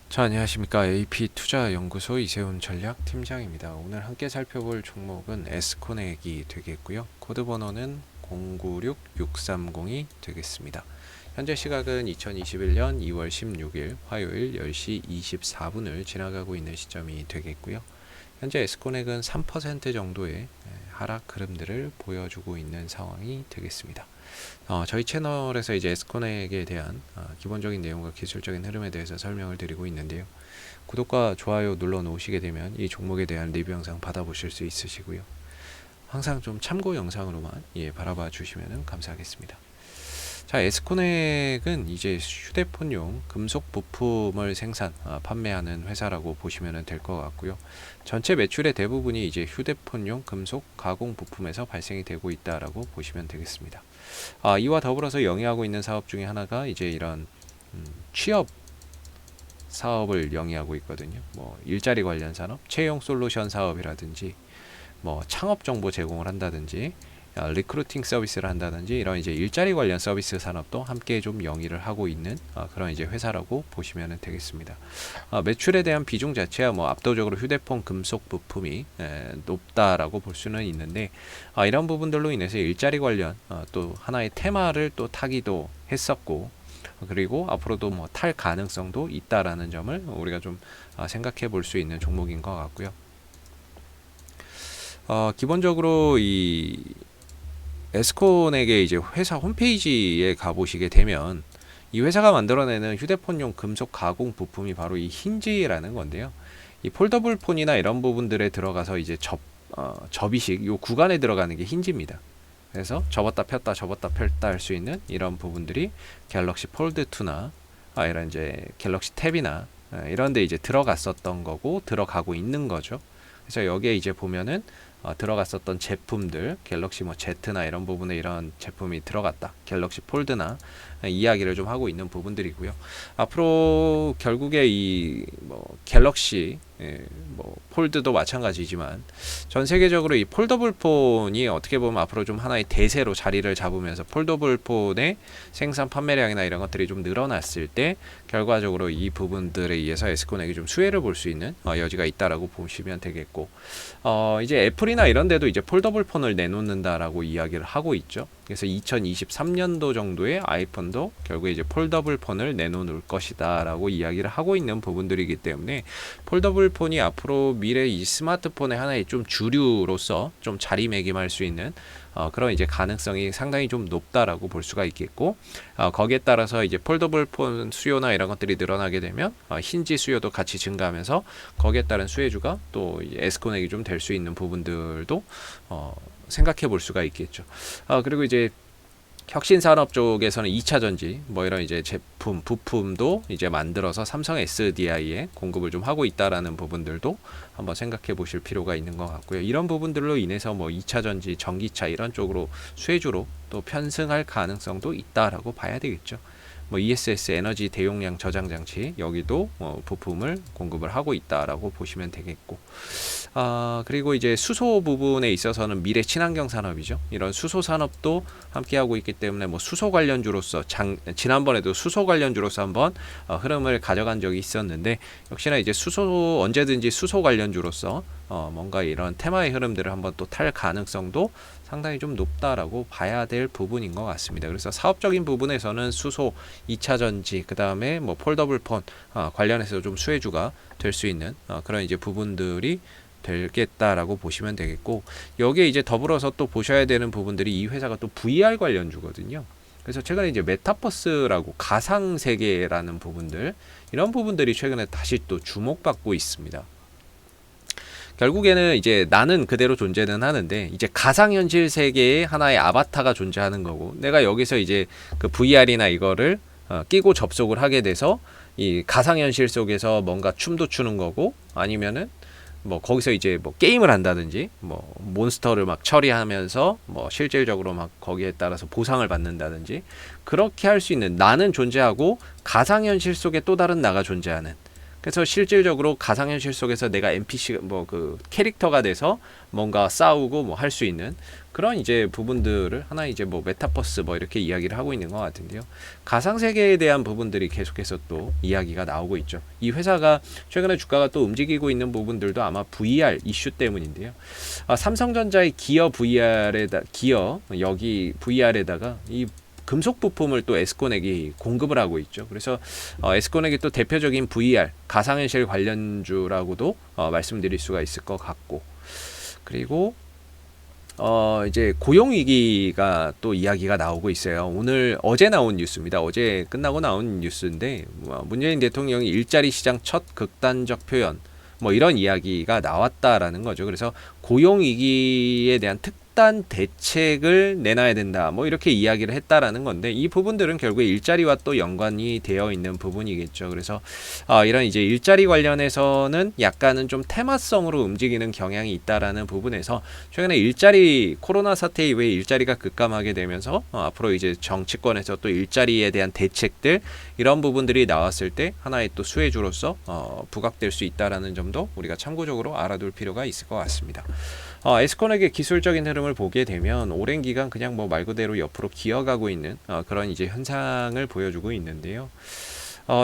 자, 안녕하십니까. AP투자연구소 이세훈 전략팀장입니다. 오늘 함께 살펴볼 종목은 에스코넥이 되겠고요. 코드 번호는 096630이 되겠습니다. 현재 시각은 2021년 2월 16일 화요일 10시 24분을 지나가고 있는 시점이 되겠고요. 현재 에스코넥은 3% 정도의 하락 흐름들을 보여주고 있는 상황이 되겠습니다. 저희 채널에서 이제 에스코넥에 대한 기본적인 내용과 기술적인 흐름에 대해서 설명을 드리고 있는데요. 구독과 좋아요 눌러 놓으시게 되면 이 종목에 대한 리뷰 영상 받아보실 수 있으시고요. 항상 좀 참고 영상으로만 바라봐 주시면 감사하겠습니다. 자, 에스코넥은 이제 휴대폰용 금속 부품을 판매하는 회사라고 보시면 될 것 같고요. 전체 매출의 대부분이 이제 휴대폰용 금속 가공 부품에서 발생이 되고 있다라고 보시면 되겠습니다. 이와 더불어서 영위하고 있는 사업 중에 하나가 이제 이런 취업 사업을 영위하고 있거든요. 뭐 일자리 관련 산업, 채용 솔루션 사업이라든지 뭐 창업 정보 제공을 한다든지 리크루팅 서비스를 한다든지 이런 이제 일자리 관련 서비스 산업도 함께 좀 영위를 하고 있는 그런 이제 회사라고 보시면 되겠습니다. 매출에 대한 비중 자체야 뭐 압도적으로 휴대폰 금속 부품이 높다라고 볼 수는 있는데 이런 부분들로 인해서 일자리 관련 또 하나의 테마를 또 타기도 했었고, 그리고 앞으로도 뭐 탈 가능성도 있다라는 점을 우리가 좀 생각해 볼 수 있는 종목인 것 같고요. 기본적으로 이 에스콘에게 이제 회사 홈페이지에 가보시게 되면 이 회사가 만들어내는 휴대폰용 금속 가공 부품이 바로 이 힌지라는 건데요. 이 폴더블 폰이나 이런 부분들에 들어가서 이제 접이식 요 구간에 들어가는 게 힌지입니다. 그래서 접었다 폈다 할 수 있는 이런 부분들이 갤럭시 폴드 2나 이런 이제 갤럭시 탭이나 이런 데 이제 들어갔었던 거고 들어가고 있는 거죠. 그래서 여기에 이제 보면은 들어갔었던 제품들, 갤럭시 뭐 Z나 이런 부분에 이런 제품이 들어갔다, 갤럭시 폴드나 이야기를 좀 하고 있는 부분들이고요. 앞으로 결국에 이 뭐 갤럭시 뭐 폴드도 마찬가지지만 전 세계적으로 이 폴더블 폰이 어떻게 보면 앞으로 좀 하나의 대세로 자리를 잡으면서 폴더블 폰의 생산 판매량이나 이런 것들이 좀 늘어났을 때 결과적으로 이 부분들에 의해서 에스코넥이 좀 수혜를 볼 수 있는 여지가 있다라고 보시면 되겠고, 이제 애플이나 이런 데도 이제 폴더블 폰을 내놓는다라고 이야기를 하고 있죠. 그래서 2023년도 정도에 아이폰도 결국에 이제 폴더블 폰을 내놓을 것이다라고 이야기를 하고 있는 부분들이기 때문에 폴더블 폰이 앞으로 미래 이 스마트폰의 하나의 좀 주류로서 좀 자리매김할 수 있는 그런 이제 가능성이 상당히 좀 높다라고 볼 수가 있겠고, 거기에 따라서 이제 폴더블 폰 수요나 이런 것들이 늘어나게 되면 힌지 수요도 같이 증가하면서 거기에 따른 수혜주가 또 에스코넥이 좀 될 수 있는 부분들도 생각해 볼 수가 있겠죠. 그리고 이제 혁신산업 쪽에서는 2차 전지 뭐 이런 이제 제품 부품도 이제 만들어서 삼성 SDI에 공급을 좀 하고 있다라는 부분들도 한번 생각해 보실 필요가 있는 것 같고요. 이런 부분들로 인해서 뭐 2차 전지, 전기차 이런 쪽으로 수혜주로 또 편승할 가능성도 있다라고 봐야 되겠죠. 뭐 ESS 에너지 대용량 저장 장치 여기도 부품을 공급을 하고 있다라고 보시면 되겠고, 그리고 이제 수소 부분에 있어서는 미래 친환경 산업이죠. 이런 수소 산업도 함께 하고 있기 때문에 뭐 수소 관련주로서 지난번에도 수소 관련주로서 한번 흐름을 가져간 적이 있었는데, 역시나 이제 언제든지 수소 관련주로서 뭔가 이런 테마의 흐름들을 한번 또 탈 가능성도 상당히 좀 높다라고 봐야 될 부분인 것 같습니다. 그래서 사업적인 부분에서는 수소, 2차 전지, 그 다음에 뭐 폴더블 폰 관련해서 좀 수혜주가 될 수 있는 그런 이제 부분들이 되겠다라고 보시면 되겠고, 여기에 이제 더불어서 또 보셔야 되는 부분들이 이 회사가 또 VR 관련주거든요. 그래서 최근에 이제 메타버스라고 가상세계라는 부분들, 이런 부분들이 최근에 다시 또 주목받고 있습니다. 결국에는 이제 나는 그대로 존재는 하는데 이제 가상현실 세계에 하나의 아바타가 존재하는 거고, 내가 여기서 이제 그 VR이나 이거를 끼고 접속을 하게 돼서 이 가상현실 속에서 뭔가 춤도 추는 거고, 아니면은 뭐 거기서 이제 뭐 게임을 한다든지 뭐 몬스터를 막 처리하면서 뭐 실질적으로 막 거기에 따라서 보상을 받는다든지, 그렇게 할 수 있는 나는 존재하고 가상현실 속에 또 다른 나가 존재하는 그래서 실질적으로 가상현실 속에서 내가 NPC 뭐 그 캐릭터가 돼서 뭔가 싸우고 뭐 할 수 있는 그런 이제 부분들을 하나 이제 뭐 메타버스 뭐 이렇게 이야기를 하고 있는 것 같은데요. 가상 세계에 대한 부분들이 계속해서 또 이야기가 나오고 있죠. 이 회사가 최근에 주가가 또 움직이고 있는 부분들도 아마 VR 이슈 때문인데요. 삼성전자의 기어 여기 VR에다가 이 금속 부품을 또 에스코넥이 공급을 하고 있죠. 그래서 에스코넥이 또 대표적인 VR 가상현실 관련주라고도 말씀드릴 수가 있을 것 같고, 그리고 이제 고용 위기가 또 이야기가 나오고 있어요. 어제 나온 뉴스입니다. 어제 끝나고 나온 뉴스인데 문재인 대통령이 일자리 시장 첫 극단적 표현 뭐 이런 이야기가 나왔다라는 거죠. 그래서 고용 위기에 대한 특단 대책을 내놔야 된다. 뭐 이렇게 이야기를 했다라는 건데, 이 부분들은 결국에 일자리와 또 연관이 되어 있는 부분이겠죠. 그래서 이런 이제 일자리 관련해서는 약간은 좀 테마성으로 움직이는 경향이 있다라는 부분에서 최근에 코로나 사태 이후에 일자리가 급감하게 되면서 앞으로 이제 정치권에서 또 일자리에 대한 대책들 이런 부분들이 나왔을 때 하나의 또 수혜주로서 부각될 수 있다라는 점도 우리가 참고적으로 알아둘 필요가 있을 것 같습니다. 에스코넥의 기술적인 흐름을 보게 되면 오랜 기간 그냥 뭐 말 그대로 옆으로 기어가고 있는 그런 이제 현상을 보여주고 있는데요.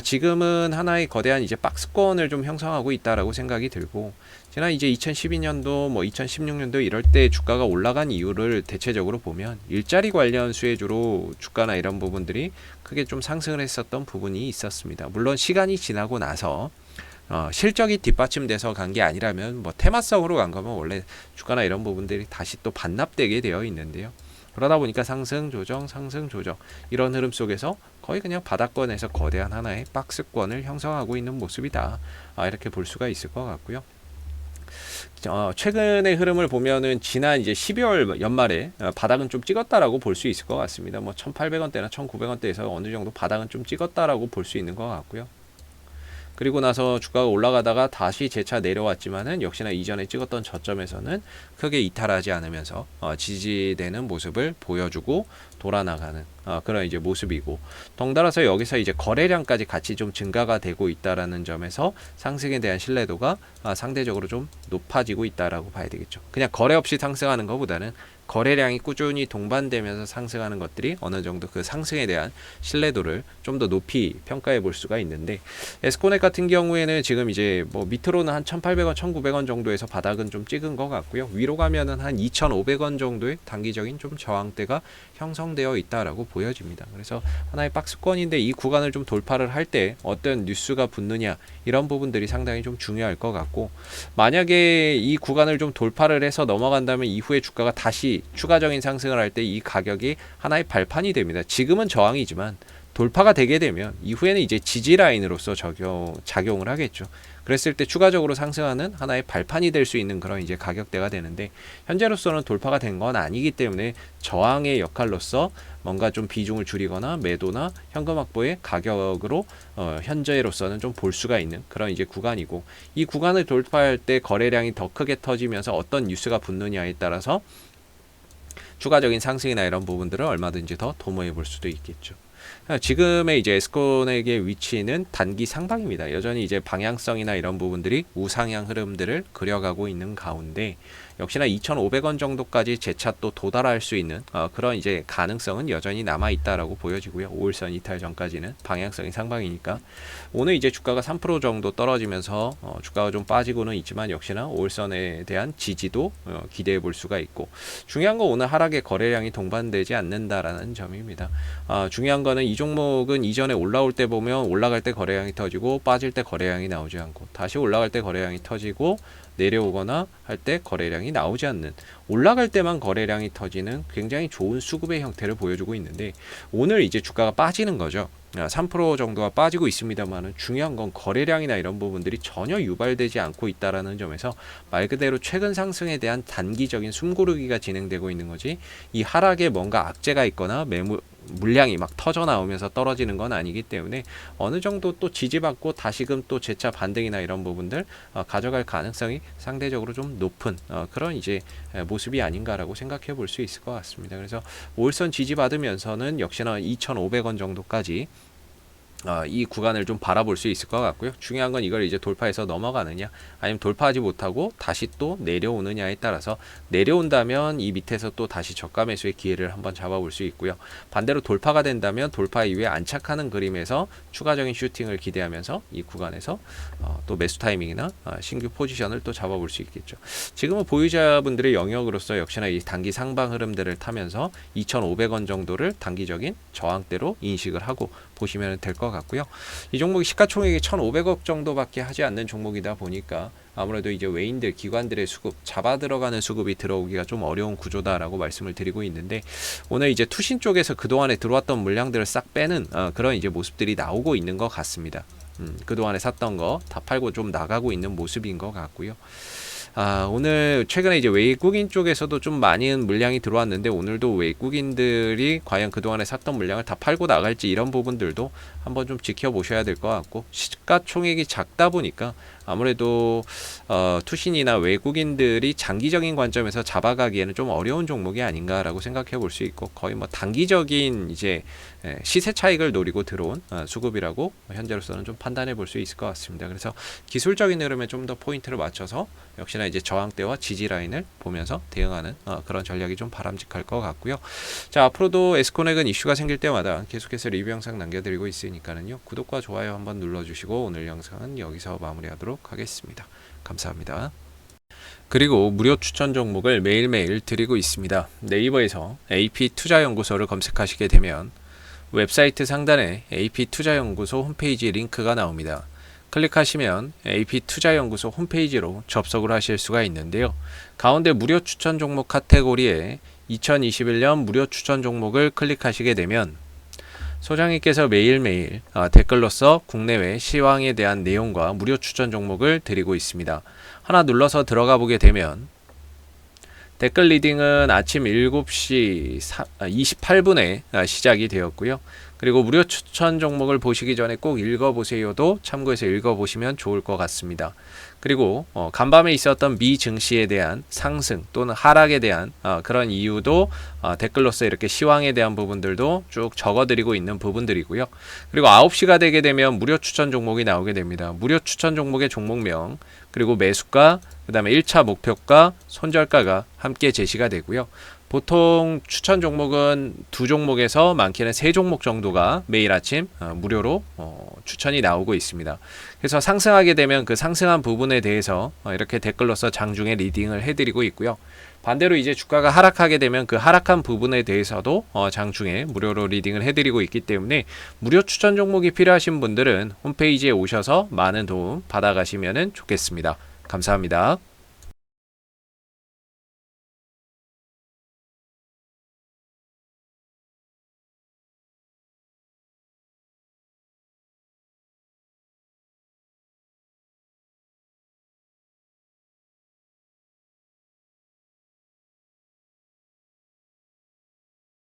지금은 하나의 거대한 이제 박스권을 좀 형성하고 있다라고 생각이 들고, 지난 이제 2012년도 뭐 2016년도 이럴 때 주가가 올라간 이유를 대체적으로 보면 일자리 관련 수혜주로 주가나 이런 부분들이 크게 좀 상승을 했었던 부분이 있었습니다. 물론 시간이 지나고 나서 실적이 뒷받침돼서 간 게 아니라면 뭐 테마성으로 간 거면 원래 주가나 이런 부분들이 다시 또 반납되게 되어 있는데요. 그러다 보니까 상승 조정 이런 흐름 속에서 거의 그냥 바닥권에서 거대한 하나의 박스권을 형성하고 있는 모습이다. 이렇게 볼 수가 있을 것 같고요. 최근의 흐름을 보면은 지난 이제 12월 연말에 바닥은 좀 찍었다라고 볼 수 있을 것 같습니다. 뭐 1,800원대나 1,900원대에서 어느 정도 바닥은 좀 찍었다라고 볼 수 있는 것 같고요. 그리고 나서 주가가 올라가다가 다시 재차 내려왔지만은 역시나 이전에 찍었던 저점에서는 크게 이탈하지 않으면서 지지되는 모습을 보여주고 돌아나가는 그런 이제 모습이고, 덩달아서 여기서 이제 거래량까지 같이 좀 증가가 되고 있다라는 점에서 상승에 대한 신뢰도가 상대적으로 좀 높아지고 있다라고 봐야 되겠죠. 그냥 거래 없이 상승하는 것보다는 거래량이 꾸준히 동반되면서 상승하는 것들이 어느 정도 그 상승에 대한 신뢰도를 좀 더 높이 평가해 볼 수가 있는데, 에스코넥 같은 경우에는 지금 이제 뭐 밑으로는 한 1,800원, 1,900원 정도에서 바닥은 좀 찍은 것 같고요. 위로 가면은 한 2,500원 정도의 단기적인 좀 저항대가 형성되어 있다라고 보여집니다. 그래서 하나의 박스권인데 이 구간을 좀 돌파를 할 때 어떤 뉴스가 붙느냐 이런 부분들이 상당히 좀 중요할 것 같고, 만약에 이 구간을 좀 돌파를 해서 넘어간다면 이후에 주가가 다시 추가적인 상승을 할 때 이 가격이 하나의 발판이 됩니다. 지금은 저항이지만 돌파가 되게 되면 이후에는 이제 지지 라인으로서 작용을 하겠죠. 그랬을 때 추가적으로 상승하는 하나의 발판이 될 수 있는 그런 이제 가격대가 되는데, 현재로서는 돌파가 된 건 아니기 때문에 저항의 역할로서 뭔가 좀 비중을 줄이거나 매도나 현금 확보의 가격으로 현재로서는 좀 볼 수가 있는 그런 이제 구간이고, 이 구간을 돌파할 때 거래량이 더 크게 터지면서 어떤 뉴스가 붙느냐에 따라서 추가적인 상승이나 이런 부분들을 얼마든지 더 도모해 볼 수도 있겠죠. 지금의 이제 에스코넥의 위치는 단기 상방입니다. 여전히 이제 방향성이나 이런 부분들이 우상향 흐름들을 그려가고 있는 가운데, 역시나 2,500원 정도까지 재차 또 도달할 수 있는 그런 이제 가능성은 여전히 남아 있다라고 보여지고요. 5일선 이탈 전까지는 방향성이 상방이니까 오늘 이제 주가가 3% 정도 떨어지면서 주가가 좀 빠지고는 있지만 역시나 5일선에 대한 지지도 기대해 볼 수가 있고, 중요한 건 오늘 하락에 거래량이 동반되지 않는다라는 점입니다. 중요한 거는 이 종목은 이전에 올라올 때 보면 올라갈 때 거래량이 터지고 빠질 때 거래량이 나오지 않고, 다시 올라갈 때 거래량이 터지고 내려오거나 할 때 거래량이 나오지 않는, 올라갈 때만 거래량이 터지는 굉장히 좋은 수급의 형태를 보여주고 있는데, 오늘 이제 주가가 빠지는 거죠. 3% 정도가 빠지고 있습니다만 중요한 건 거래량이나 이런 부분들이 전혀 유발되지 않고 있다라는 점에서 말 그대로 최근 상승에 대한 단기적인 숨고르기가 진행되고 있는 거지, 이 하락에 뭔가 악재가 있거나 물량이 막 터져 나오면서 떨어지는 건 아니기 때문에 어느 정도 또 지지받고 다시금 또 재차 반등이나 이런 부분들 가져갈 가능성이 상대적으로 좀 높은 그런 이제 모습이 아닌가라고 생각해 볼 수 있을 것 같습니다. 그래서 5일선 지지받으면서는 역시나 2,500원 정도까지 이 구간을 좀 바라볼 수 있을 것 같고요. 중요한 건 이걸 이제 돌파해서 넘어가느냐, 아니면 돌파하지 못하고 다시 또 내려오느냐에 따라서, 내려온다면 이 밑에서 또 다시 저가 매수의 기회를 한번 잡아볼 수 있고요. 반대로 돌파가 된다면 돌파 이후에 안착하는 그림에서 추가적인 슈팅을 기대하면서 이 구간에서 또 매수 타이밍이나 신규 포지션을 또 잡아볼 수 있겠죠. 지금은 보유자분들의 영역으로서 역시나 이 단기 상방 흐름들을 타면서 2,500원 정도를 단기적인 저항대로 인식을 하고 보시면 될 것 같고요. 이 종목이 시가총액이 1,500억 정도밖에 하지 않는 종목이다 보니까 아무래도 이제 외인들, 기관들의 수급, 잡아 들어가는 수급이 들어오기가 좀 어려운 구조다라고 말씀을 드리고 있는데, 오늘 이제 투신 쪽에서 그동안에 들어왔던 물량들을 싹 빼는 그런 이제 모습들이 나오고 있는 것 같습니다. 그동안에 샀던 거 다 팔고 좀 나가고 있는 모습인 것 같고요. 오늘 최근에 이제 외국인 쪽에서도 좀 많은 물량이 들어왔는데, 오늘도 외국인들이 과연 그동안에 샀던 물량을 다 팔고 나갈지, 이런 부분들도 한번 좀 지켜보셔야 될 것 같고, 시가총액이 작다 보니까 아무래도 투신이나 외국인들이 장기적인 관점에서 잡아가기에는 좀 어려운 종목이 아닌가라고 생각해 볼 수 있고, 거의 뭐 단기적인 이제 시세 차익을 노리고 들어온 수급이라고 현재로서는 좀 판단해 볼 수 있을 것 같습니다. 그래서 기술적인 흐름에 좀 더 포인트를 맞춰서 역시나 이제 저항대와 지지 라인을 보면서 대응하는 그런 전략이 좀 바람직할 것 같고요. 자, 앞으로도 에스코넥은 이슈가 생길 때마다 계속해서 리뷰 영상 남겨드리고 있으니까는요, 구독과 좋아요 한번 눌러주시고 오늘 영상은 여기서 마무리하도록 하겠습니다. 감사합니다. 그리고 무료 추천 종목을 매일매일 드리고 있습니다. 네이버에서 AP투자연구소를 검색하시게 되면 웹사이트 상단에 AP투자연구소 홈페이지 링크가 나옵니다. 클릭하시면 AP투자연구소 홈페이지로 접속을 하실 수가 있는데요. 가운데 무료 추천 종목 카테고리에 2021년 무료 추천 종목을 클릭하시게 되면 소장님께서 매일매일 댓글로서 국내외 시황에 대한 내용과 무료 추천 종목을 드리고 있습니다. 하나 눌러서 들어가 보게 되면 댓글 리딩은 아침 7시 28분에 시작이 되었고요. 그리고 무료 추천 종목을 보시기 전에 꼭 읽어보세요도 참고해서 읽어보시면 좋을 것 같습니다. 그리고 간밤에 있었던 미 증시에 대한 상승 또는 하락에 대한 그런 이유도 댓글로서 이렇게 시황에 대한 부분들도 쭉 적어드리고 있는 부분들이고요. 그리고 9시가 되게 되면 무료 추천 종목이 나오게 됩니다. 무료 추천 종목의 종목명, 그리고 매수가, 그 다음에 1차 목표가, 손절가가 함께 제시가 되고요. 보통 추천 종목은 2종목에서 많게는 3종목 정도가 매일 아침 무료로 추천이 나오고 있습니다. 그래서 상승하게 되면 그 상승한 부분에 대해서 이렇게 댓글로서 장중에 리딩을 해드리고 있고요. 반대로 이제 주가가 하락하게 되면 그 하락한 부분에 대해서도 장중에 무료로 리딩을 해드리고 있기 때문에 무료 추천 종목이 필요하신 분들은 홈페이지에 오셔서 많은 도움 받아가시면 좋겠습니다. 감사합니다.